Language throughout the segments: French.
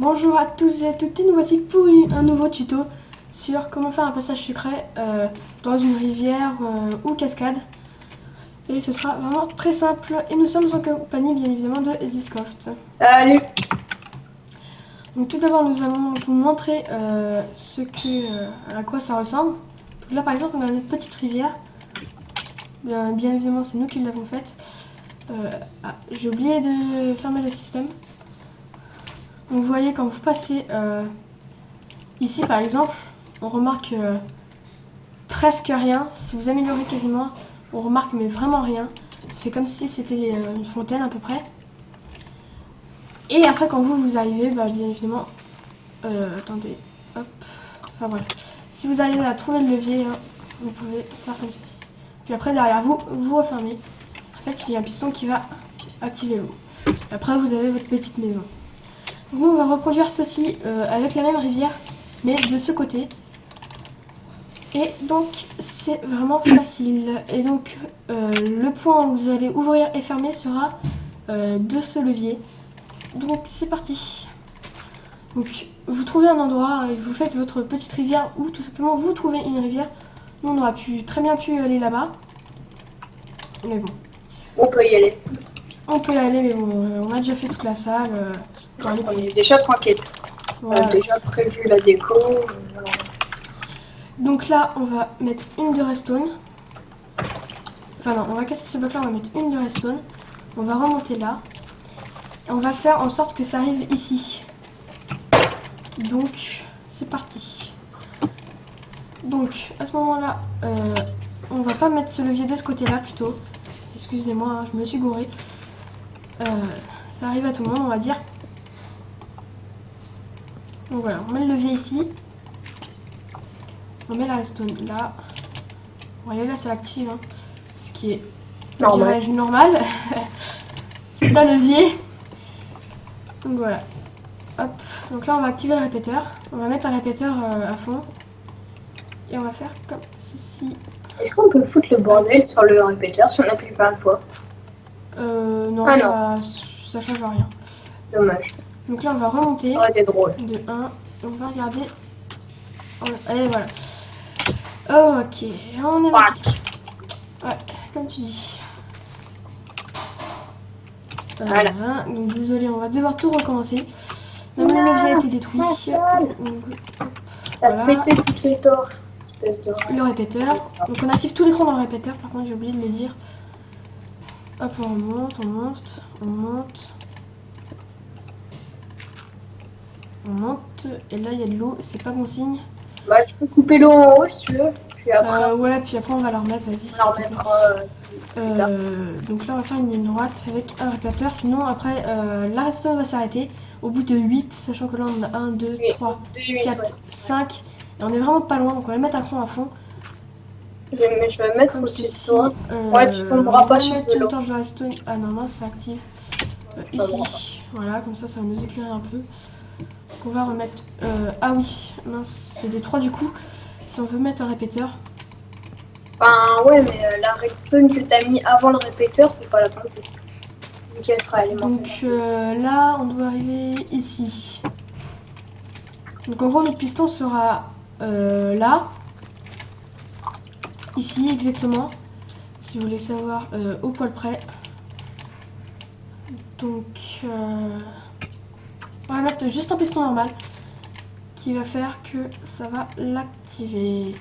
Bonjour à tous et à toutes, et nous voici pour un nouveau tuto sur comment faire un passage secret dans une rivière ou cascade. Et ce sera vraiment très simple et nous sommes en compagnie bien évidemment de Ziscoft. Salut. Donc tout d'abord nous allons vous montrer à quoi ça ressemble. Donc là par exemple on a une petite rivière, bien évidemment c'est nous qui l'avons faite. J'ai oublié de fermer le système. Donc vous voyez quand vous passez ici par exemple, on remarque presque rien. Si vous améliorez quasiment, on remarque mais vraiment rien. Ça fait comme si c'était une fontaine à peu près. Et après quand vous arrivez, bien évidemment, attendez, hop, enfin bref. Si vous arrivez à trouver le levier, vous pouvez faire comme ceci. Puis après derrière vous, vous refermez. En fait il y a un piston qui va activer l'eau. Après vous avez votre petite maison. Donc nous on va reproduire ceci avec la même rivière, mais de ce côté. Et donc c'est vraiment facile. Et donc le point où vous allez ouvrir et fermer sera de ce levier. Donc c'est parti. Donc vous trouvez un endroit et vous faites votre petite rivière ou tout simplement vous trouvez une rivière. Nous on aurait très bien pu aller là-bas. Mais bon. On peut y aller. On peut y aller mais bon, on a déjà fait toute la salle. On est déjà tranquille. On a Voilà. déjà prévu la déco. Donc là on va mettre une de redstone. Enfin non, on va casser ce bloc là, on va mettre une de redstone. On va remonter là. Et on va faire en sorte que ça arrive ici. Donc, c'est parti. Donc, à ce moment-là, on va pas mettre ce levier de ce côté-là plutôt. Excusez-moi, hein, je me suis gourée. Ça arrive à tout le monde, on va dire. Donc voilà, on met le levier ici. On met la redstone là. Vous voyez là, ça active. Hein, ce qui est normal. C'est un levier. Donc voilà. Hop. Donc là, on va activer le répéteur. On va mettre un répéteur à fond. Et on va faire comme ceci. Est-ce qu'on peut foutre le bordel sur le répéteur si on appuie plein de fois? Non, ça change rien. Dommage. Donc là, on va remonter. Ça aurait été drôle. De 1. On va regarder. Et voilà. Ok, on est parti. Ouais, comme tu dis. Voilà. Donc désolé, on va devoir tout recommencer. Même le levier a été détruit. T'as pété toutes les torches. Le répéteur. Donc on active tout l'écran dans le répéteur. Par contre, j'ai oublié de le dire. Hop, on monte, on monte, on monte. On monte. Et là, il y a de l'eau. C'est pas bon signe. Bah, tu peux couper l'eau en haut si tu veux. Puis après. Ouais, puis après, on va la remettre. Vas-y. On la remettra. Donc là, on va faire une ligne droite avec un répéteur. Sinon, après, la redstone va s'arrêter au bout de 8. Sachant que là, on a 1, 2, 3, 4, 5. Et on est vraiment pas loin. Donc on va le mettre à fond. Je vais mettre au-dessus de toi. Ouais, tu tomberas pas sur le l'eau. torche de redstone. Ah non, mince, ça active. Ici. Voilà, comme ça va nous éclairer un peu. Donc on va remettre. Ah oui, mince, c'est des 3 du coup. Si on veut mettre un répéteur. Enfin, ouais, mais la redstone que t'as mis avant le répéteur, faut pas la pomper. Donc elle sera alimentée. Donc là, on doit arriver ici. Donc en gros, notre piston sera là. Ici, exactement. Si vous voulez savoir au poil près. Donc, on va mettre juste un piston normal qui va faire que ça va l'activer.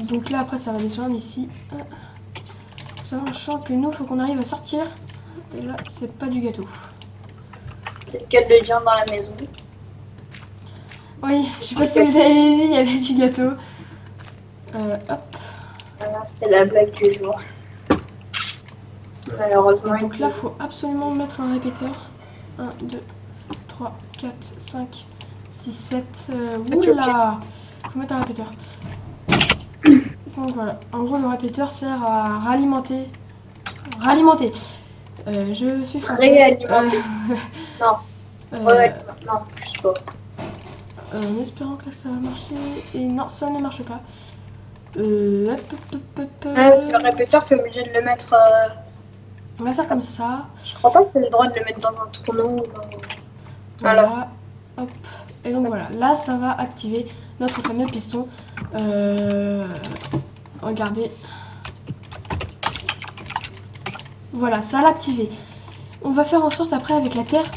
Donc là, après, ça va descendre ici. Sachant que nous, il faut qu'on arrive à sortir. Et là, c'est pas du gâteau. C'est le cas de le dire dans la maison. Oui, je sais pas si vous avez vu, il y avait du gâteau. Hop. Voilà, c'était la blague du jour. Malheureusement. Donc là, il faut absolument mettre un répéteur. 1, 2, 3, 4, 5, 6, 7. Oula! Il faut mettre un répéteur. Donc voilà. En gros, le répéteur sert à ralimenter. Je suis français. Réalimenter. Non. Non, je sais pas. En espérant que là, ça va marcher. Et non, ça ne marche pas. Parce que le répéteur, t'es obligé de le mettre. On va faire comme ça. Je crois pas que t'as le droit de le mettre dans un tourneau. Voilà. Hop. Et donc voilà, là ça va activer notre fameux piston. Regardez. Voilà, ça l'a activé. On va faire en sorte après avec la terre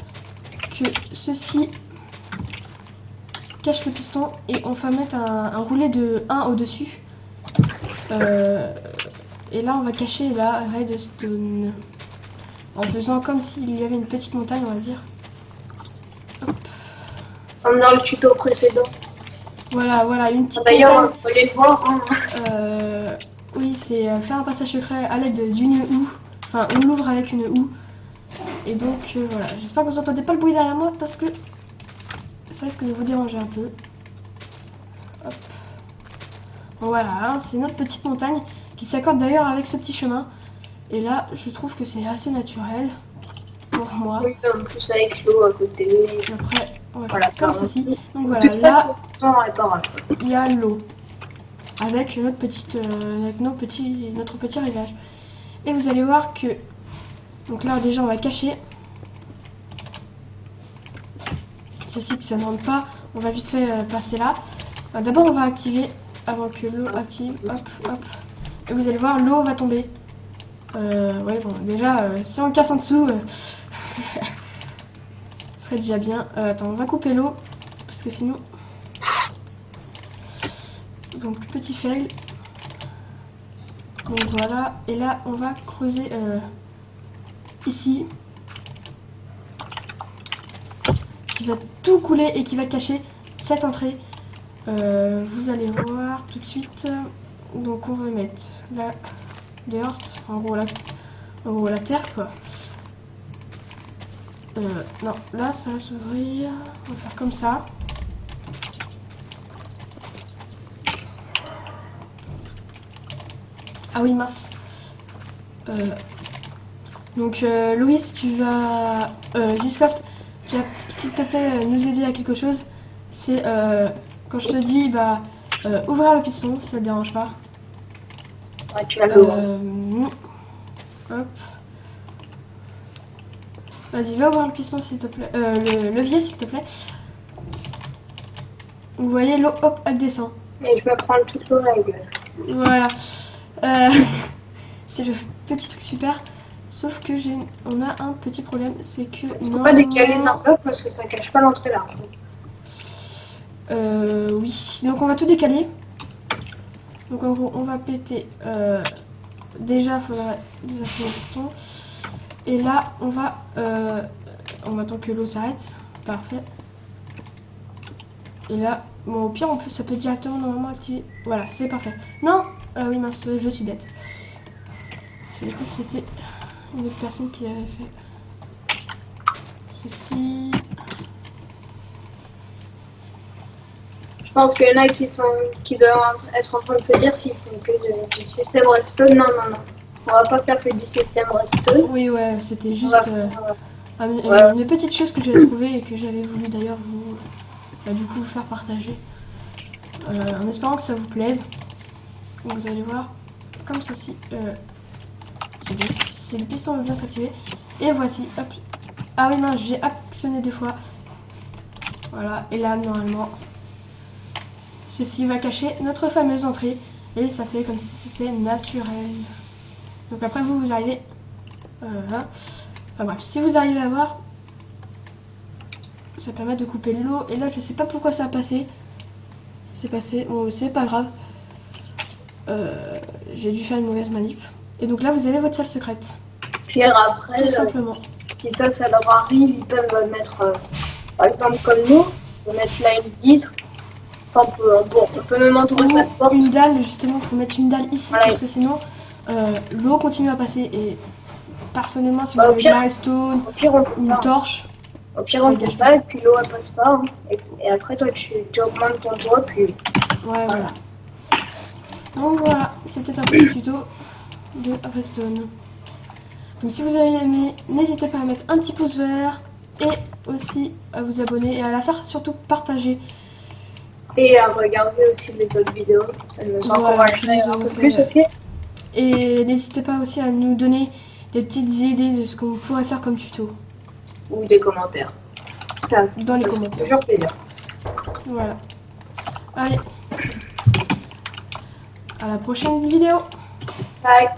que ceci cache le piston et on va mettre un roulet de 1 au-dessus. Et là on va cacher la redstone en faisant comme s'il y avait une petite montagne, on va dire. Hop. Comme dans le tuto précédent. Voilà, voilà, une petite D'ailleurs, montagne. vous allez le voir. Hein. Oui, c'est faire un passage secret à l'aide d'une houe. Enfin, on l'ouvre avec une houe. Et donc, voilà. J'espère que vous n'entendez pas le bruit derrière moi parce que ça risque de vous déranger un peu. Hop. Voilà, hein, c'est notre petite montagne qui s'accorde d'ailleurs avec ce petit chemin. Et là, je trouve que c'est assez naturel pour moi. Oui, en plus avec l'eau à côté. Après, on va Voilà, faire comme ceci. Donc Tu voilà, là, réparable. il y a l'eau avec notre petite, avec notre petit rivage. Et vous allez voir que, donc là déjà on va cacher ceci que ça ne rentre pas. On va vite fait passer là. D'abord on va activer avant que l'eau active. Hop, hop. Et vous allez voir, l'eau va tomber. Ouais, bon, déjà, si on casse en dessous, ce serait déjà bien. Attends, on va couper l'eau, parce que sinon... Donc, petit fail. Donc voilà, et là, on va creuser ici. Qui va tout couler et qui va cacher cette entrée. Vous allez voir tout de suite. Donc, on va mettre la dirt, en gros la terre quoi. Non, là ça va s'ouvrir. On va faire comme ça. Ah oui, mince. Donc Louis, tu vas... Ziscoft, tu vas s'il te plaît nous aider à quelque chose. C'est quand je te dis bah ouvrir le piston, ça te dérange pas. Ouais, tu vas le voir. Hop. Vas-y, va ouvrir le piston s'il te plaît. Le levier s'il te plaît. Vous voyez l'eau, hop, elle descend. Et je me prends toute l'eau à la gueule. Voilà. C'est le petit truc super. Sauf que on a un petit problème, c'est que... C'est pas décalé d'un bloc parce que ça cache pas l'entrée là. Oui, donc on va tout décaler. Donc en gros, on va péter... déjà, il faudra désactiver le piston. Et là, on va attend que l'eau s'arrête. Parfait. Et là, bon, au pire, ça peut directement normalement activer. Voilà, c'est parfait. Non, oui, mince, je suis bête. J'ai cru que c'était une autre personne qui avait fait ceci. Je pense qu'il y en a qui doivent être en train de se dire s'ils font que du système redstone. Non, non, non. On va pas faire que du système redstone. Oui, ouais, c'était juste une petite chose que j'avais trouvée et que j'avais voulu d'ailleurs du coup vous faire partager. En espérant que ça vous plaise. Donc, vous allez voir comme ceci. C'est le piston bien s'activer. Et voici, hop. Ah oui, mince, j'ai actionné 2 fois. Voilà, et là, normalement, ceci va cacher notre fameuse entrée. Et ça fait comme si c'était naturel. Donc après, vous arrivez... là. Enfin bref, si vous arrivez à voir, ça permet de couper l'eau. Et là, je sais pas pourquoi ça a passé. C'est passé, bon, c'est pas grave. J'ai dû faire une mauvaise manip. Et donc là, vous avez votre salle secrète. Puis après, si ça leur arrive, ils peuvent mettre, par exemple comme nous, on peut mettre là une vitre. Enfin, on peut même entourer cette porte. Une dalle, justement, il faut mettre une dalle ici, voilà. Parce que sinon, l'eau continue à passer. Et personnellement, si vous avez de la redstone ou une torche... Au pire, on fait ça, et puis l'eau, elle passe pas. Hein. Et après, toi, tu augmentes ton toit, puis... Ouais, voilà. Donc voilà, c'était un petit tuto de redstone. Donc si vous avez aimé, n'hésitez pas à mettre un petit pouce vert et aussi à vous abonner et à la faire surtout partager. Et à regarder aussi les autres vidéos, ça nous encouragerait un peu plus aussi. Et n'hésitez pas aussi à nous donner des petites idées de ce qu'on pourrait faire comme tuto. Ou des commentaires. cas, dans les c'est commentaires. toujours plaisir. Voilà. Allez. À la prochaine vidéo. Bye.